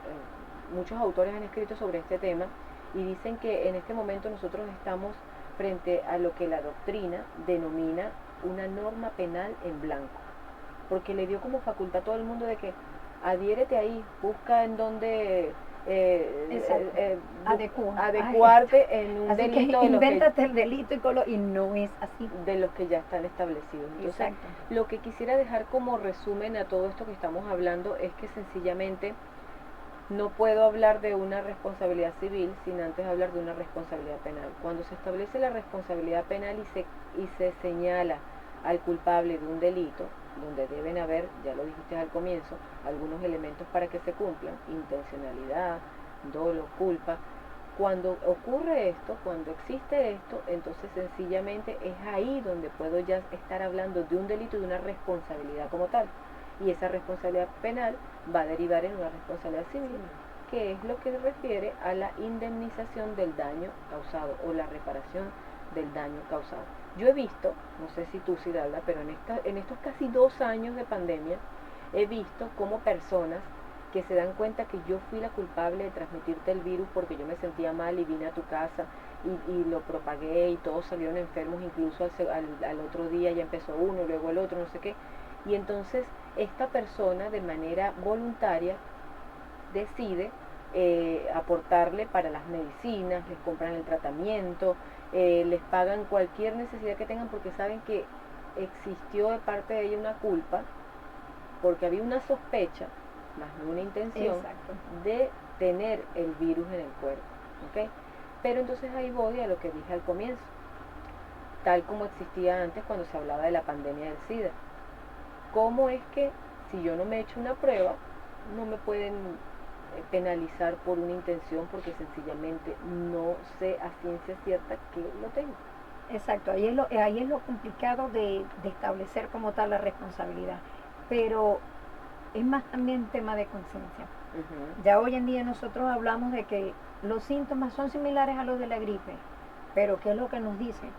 muchos autores han escrito sobre este tema, y dicen que en este momento nosotros estamos frente a lo que la doctrina denomina una norma penal en blanco, porque le dio como facultad a todo el mundo de que adhiérete ahí, busca en donde adecuarte en un así delito que invéntate el delito y no es así, de los que ya están establecidos. Entonces, lo que quisiera dejar como resumen a todo esto que estamos hablando es que sencillamente no puedo hablar de una responsabilidad civil sin antes hablar de una responsabilidad penal. Cuando se establece la responsabilidad penal y se señala al culpable de un delito, donde deben haber, ya lo dijiste al comienzo, algunos elementos para que se cumplan: intencionalidad, dolo, culpa. Cuando ocurre esto, cuando existe esto, entonces sencillamente es ahí donde puedo ya estar hablando de un delito y de una responsabilidad como tal. Y esa responsabilidad penal va a derivar en una responsabilidad civil, que es lo que refiere a la indemnización del daño causado o la reparación del daño causado. Yo he visto, no sé si tú, Cidalda, pero en estos casi 2 años de pandemia, he visto cómo personas que se dan cuenta que yo fui la culpable de transmitirte el virus porque yo me sentía mal y vine a tu casa y lo propagué y todos salieron enfermos, incluso al otro día ya empezó uno, luego el otro, no sé qué. Y entonces esta persona de manera voluntaria decide aportarle para las medicinas, les compran el tratamiento, les pagan cualquier necesidad que tengan porque saben que existió de parte de ella una culpa, porque había una sospecha, más no una intención, de tener el virus en el cuerpo. ¿Okay? Pero entonces ahí voy a lo que dije al comienzo, tal como existía antes cuando se hablaba de la pandemia del SIDA. ¿Cómo es que si yo no me he hecho una prueba, no me pueden penalizar por una intención porque sencillamente no sé a ciencia cierta que lo tengo? Exacto, ahí es lo complicado de establecer como tal la responsabilidad, pero es más también tema de conciencia. Ya hoy en día nosotros hablamos de que los síntomas son similares a los de la gripe, pero ¿qué es lo que nos dicen?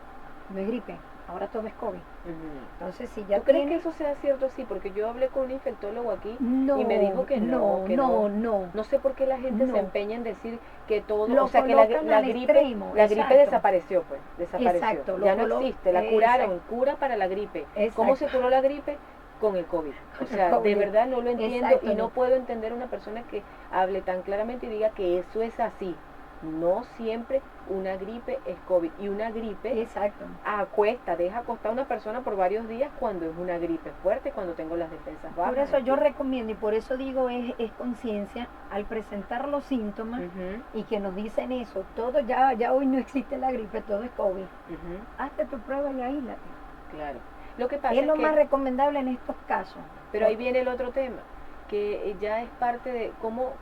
No es gripe, ahora todo es COVID. Entonces, si ya ¿tú crees que eso sea cierto así? Porque yo hablé con un infectólogo aquí y me dijo que no. No sé por qué la gente se empeña en decir que todo, o sea, que la gripe desapareció, pues, desapareció. Ya no existe, la curaron, cura para la gripe. ¿Cómo se curó la gripe? Con el COVID. O sea, de verdad no lo entiendo y no puedo entender una persona que hable tan claramente y diga que eso es así. No siempre una gripe es COVID. Y una gripe exacto, deja acostar a una persona por varios días cuando es una gripe fuerte, cuando tengo las defensas bajas. Por eso yo recomiendo, y por eso digo, es conciencia, al presentar los síntomas y que nos dicen eso, todo ya hoy no existe la gripe, todo es COVID. Hazte tu prueba y aíslate. Claro. Lo que pasa es lo más recomendable en estos casos. Pero ahí viene el otro tema, que ya es parte de cómo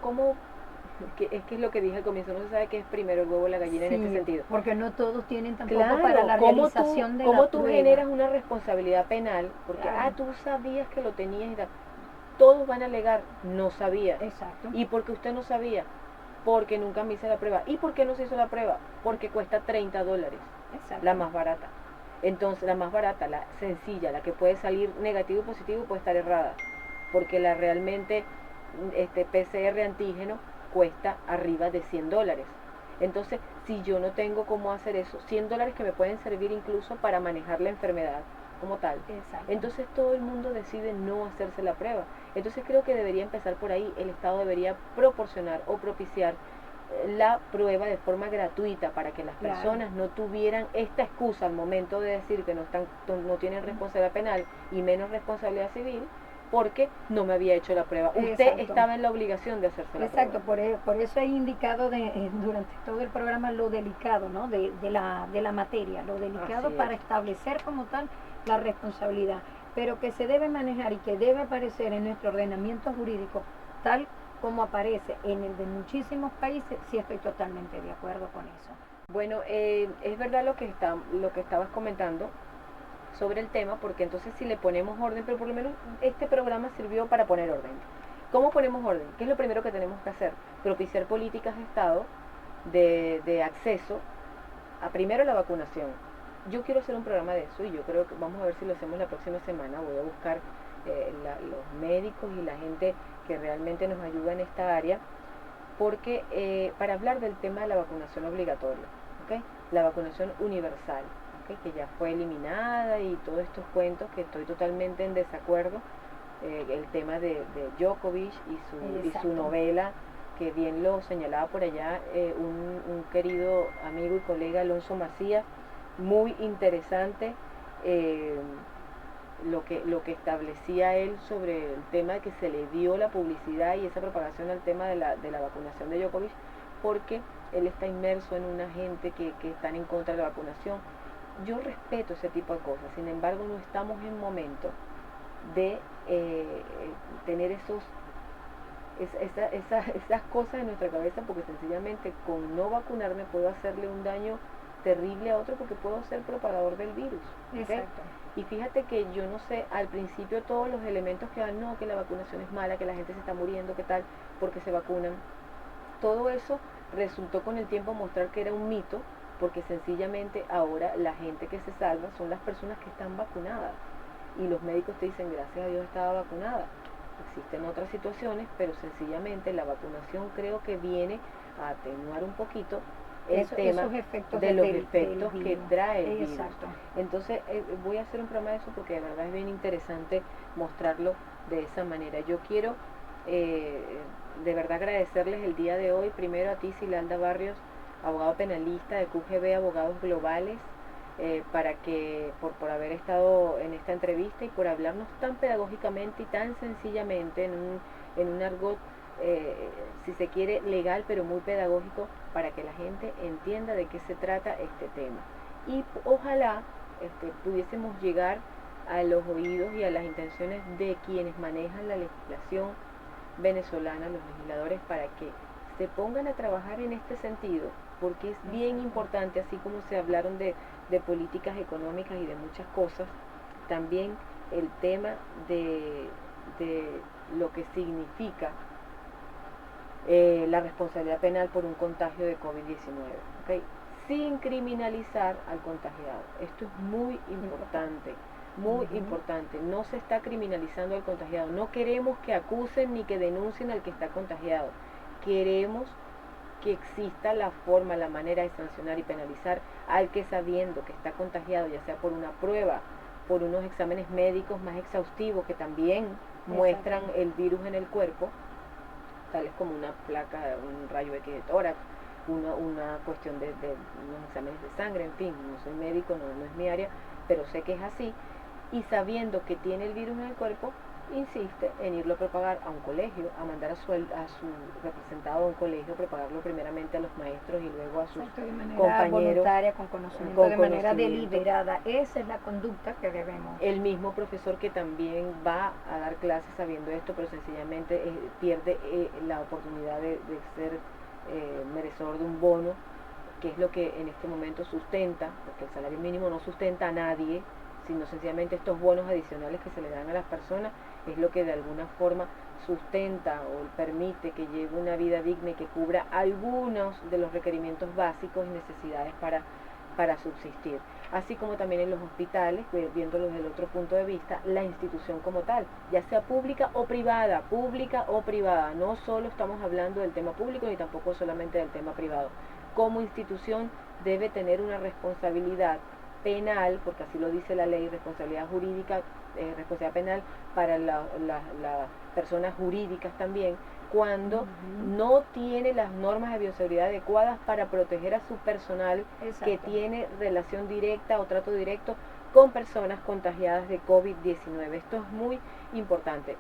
que es lo que dije al comienzo, no se sabe qué es primero el huevo o la gallina en este sentido. Porque no todos tienen tampoco para la realización de la prueba. ¿Cómo tú generas una responsabilidad penal? Porque, tú sabías que lo tenías y tal. Todos van a alegar, no sabía. Exacto. ¿Y por qué usted no sabía? Porque nunca me hice la prueba. ¿Y por qué no se hizo la prueba? Porque cuesta $30. Exacto. La más barata. Entonces, la más barata, la sencilla, la que puede salir negativo y positivo, puede estar errada. Porque la realmente, PCR antígeno cuesta arriba de $100. Entonces, si yo no tengo cómo hacer eso, $100 que me pueden servir incluso para manejar la enfermedad como tal. Exacto. Entonces todo el mundo decide no hacerse la prueba. Entonces creo que debería empezar por ahí. El Estado debería proporcionar o propiciar la prueba de forma gratuita para que las personas no tuvieran esta excusa al momento de decir que no tienen responsabilidad penal y menos responsabilidad civil, porque no me había hecho la prueba. Usted estaba en la obligación de hacerse la prueba. Exacto, por eso he indicado durante todo el programa lo delicado, ¿no? de la materia, lo delicado para establecer como tal la responsabilidad, pero que se debe manejar y que debe aparecer en nuestro ordenamiento jurídico tal como aparece en el de muchísimos países. Sí, estoy totalmente de acuerdo con eso. Bueno, es verdad lo que estabas comentando sobre el tema, porque entonces si le ponemos orden, pero por lo menos este programa sirvió para poner orden. ¿Cómo ponemos orden? ¿Qué es lo primero que tenemos que hacer? Propiciar políticas de Estado de acceso a primero la vacunación. Yo quiero hacer un programa de eso y yo creo que vamos a ver si lo hacemos la próxima semana. Voy a buscar los médicos y la gente que realmente nos ayuda en esta área, porque para hablar del tema de la vacunación obligatoria, ¿okay? La vacunación universal, ¿okay? Que ya fue eliminada y todos estos cuentos que estoy totalmente en desacuerdo, el tema de Djokovic y su novela, que bien lo señalaba por allá un querido amigo y colega, Alonso Macías, muy interesante lo que establecía él sobre el tema de que se le dio la publicidad y esa propagación al tema de la vacunación de Djokovic, porque él está inmerso en una gente que están en contra de la vacunación. Yo respeto ese tipo de cosas, sin embargo no estamos en momento de tener esas cosas en nuestra cabeza, porque sencillamente con no vacunarme puedo hacerle un daño terrible a otro, porque puedo ser propagador del virus. Exacto. Y fíjate que yo no sé, al principio todos los elementos que dan, no, que la vacunación es mala, que la gente se está muriendo, que tal, porque se vacunan, todo eso resultó con el tiempo mostrar que era un mito, porque sencillamente ahora la gente que se salva son las personas que están vacunadas. Y los médicos te dicen, gracias a Dios estaba vacunada. Existen otras situaciones, sencillamente la vacunación creo que viene a atenuar un poquito el tema de los efectos que trae el virus. Entonces voy a hacer un programa de eso porque de verdad es bien interesante mostrarlo de esa manera. Yo quiero de verdad agradecerles el día de hoy, primero a ti, Silalda Barrios, abogado penalista de QGB Abogados Globales, para que por haber estado en esta entrevista y por hablarnos tan pedagógicamente y tan sencillamente en un argot, si se quiere, legal, pero muy pedagógico, para que la gente entienda de qué se trata este tema. Y ojalá pudiésemos llegar a los oídos y a las intenciones de quienes manejan la legislación venezolana, los legisladores, para que se pongan a trabajar en este sentido, porque es bien importante, así como se hablaron de políticas económicas y de muchas cosas, también el tema de lo que significa la responsabilidad penal por un contagio de COVID-19, ¿okay? Sin criminalizar al contagiado. Esto es muy importante, muy importante. No se está criminalizando al contagiado. No queremos que acusen ni que denuncien al que está contagiado. Queremos que exista la forma, la manera de sancionar y penalizar al que, sabiendo que está contagiado, ya sea por una prueba, por unos exámenes médicos más exhaustivos que también muestran el virus en el cuerpo, tales como una placa, un rayo X de tórax, una cuestión de unos exámenes de sangre, en fin, no soy médico, no es mi área, pero sé que es así, y sabiendo que tiene el virus en el cuerpo, insiste en irlo a propagar a un colegio, a mandar a su representado a un colegio, propagarlo primeramente a los maestros y luego a sus de manera compañeros. Voluntaria, con conocimiento, de manera deliberada. Esa es la conducta que debemos. El mismo profesor que también va a dar clases sabiendo esto, pero sencillamente pierde la oportunidad de ser merecedor de un bono, que es lo que en este momento sustenta, porque el salario mínimo no sustenta a nadie, sino sencillamente estos bonos adicionales que se le dan a las personas, es lo que de alguna forma sustenta o permite que lleve una vida digna y que cubra algunos de los requerimientos básicos y necesidades para subsistir. Así como también en los hospitales, viéndolo desde el otro punto de vista, la institución como tal, ya sea pública o privada, no solo estamos hablando del tema público ni tampoco solamente del tema privado. Como institución debe tener una responsabilidad penal, porque así lo dice la ley, responsabilidad jurídica, responsabilidad penal para las personas jurídicas también, cuando no tiene las normas de bioseguridad adecuadas para proteger a su personal. Exacto. Que tiene relación directa o trato directo con personas contagiadas de COVID-19. Esto es muy importante.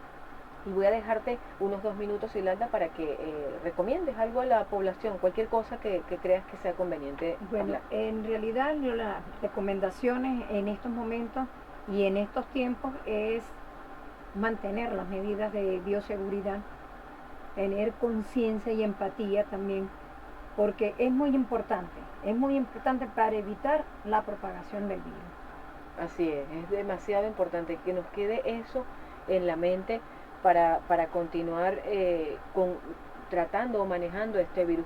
Y voy a dejarte unos 2 minutos, Yolanda, para que recomiendes algo a la población, cualquier cosa que creas que sea conveniente. Bueno, hablar. En realidad las recomendaciones en estos momentos y en estos tiempos es mantener las medidas de bioseguridad, tener conciencia y empatía también, porque es muy importante para evitar la propagación del virus. Así es demasiado importante que nos quede eso en la mente para continuar tratando o manejando este virus.